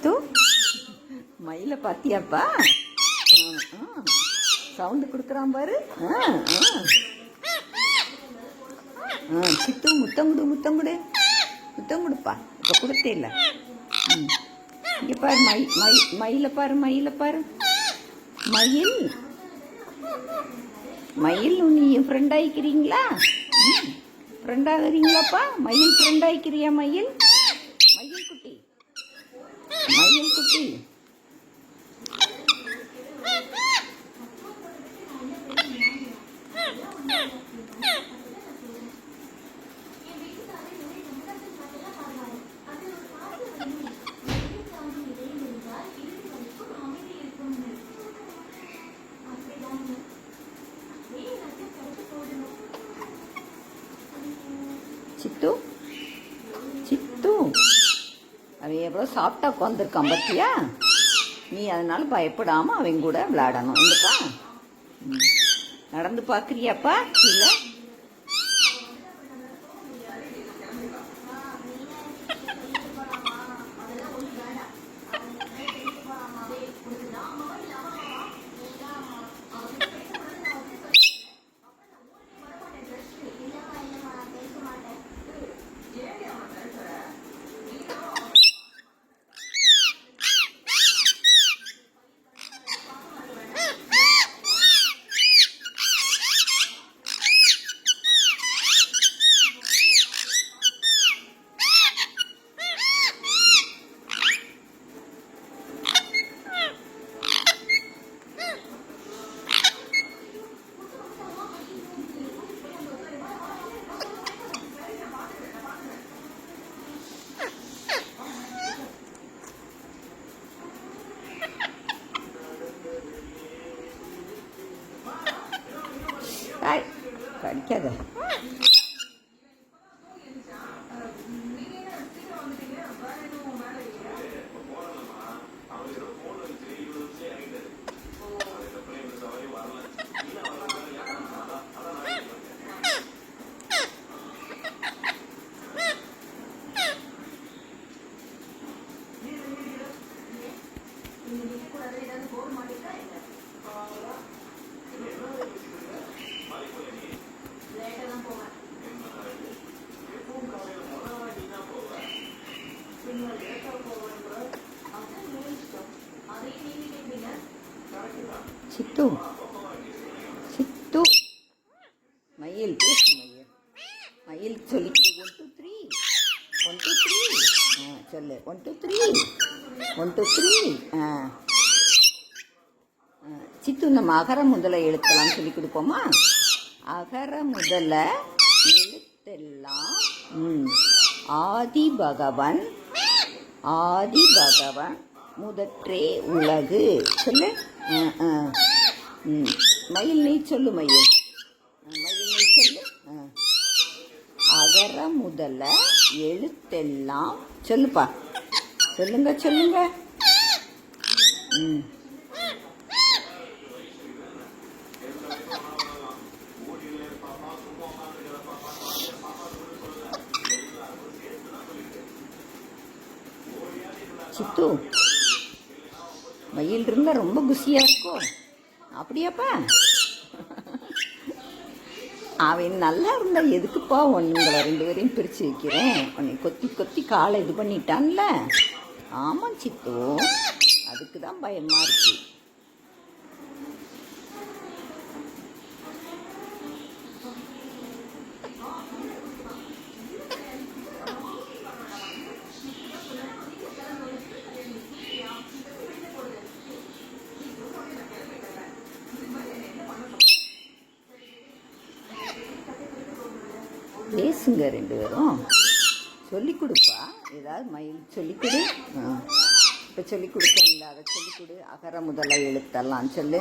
தூ மயில பாத்தியாப்பா? சவுண்டு கொடுக்குறான் பாரு. சித்து முத்தம் கொடு, முத்தம் கொடு, முத்தம் கொடுப்பா. இப்போ கொடுத்தே இல்லை. இங்கே பாரு, மயில பாரு, மயில பாரு. மயில் மயில் நீ ஃப்ரெண்ட் ஆகிக்கிறீங்களா? ஃப்ரெண்ட் ஆகுறீங்களாப்பா? மயில் ஃப்ரெண்ட் ஆகிக்கிறியா? மயில் மயில் குட்டி, மயில் குட்டி. சித்து சித்து அவன் எவ்வளோ சாப்பிட்டா உட்காந்துருக்கான் பார்த்தியா? நீ அதனால பயப்படாமல் அவங்க கூட விளையாடணும். இல்லைப்பா? நடந்து பார்க்குறியாப்பா? இல்லை கடிக்காத. சித்து சித்து மயில் பேசு. மயில் மயில் சொல்லிக்கிட்டு 1 2 3 1 2 3 சொல்லு. 1 2 3 1 2 3. சித்து நம்ம அகர முதல எழுத்தெல்லாம் சொல்லி கொடுப்போமா? அகர முதல எழுத்தெல்லாம் ஆதி பகவன் முதற்றே உலகு. சொல்லு. மயில் நீ சொல்லு. மயில் நீ சொல்லு. அகர முதல எழுத்தெல்லாம் சொல்லுப்பா. சொல்லுங்க சொல்லுங்க. சித்து மயில் இருந்தால் ரொம்ப குஷியா இருக்கும். அப்படியாப்பா? அவன் நல்லா இருந்தா எதுக்குப்பா உங்களை 2 பேரையும் பிரித்து வைக்கிறேன்? உன்னை கொத்தி கொத்தி காலை இது பண்ணிட்டான்ல. ஆமாம் சித்து, அதுக்கு தான் பயமா இருக்கு. பேசுங்க 2 பேரும். சொல்லிக் கொடுப்பா. ஏதாவது மயில் சொல்லிக் கொடு. இப்போ சொல்லிக் கொடுத்தேன் இல்லை, அதை சொல்லிக் கொடு. அகர முதல எழுத்தெல்லாம் சொல்லு.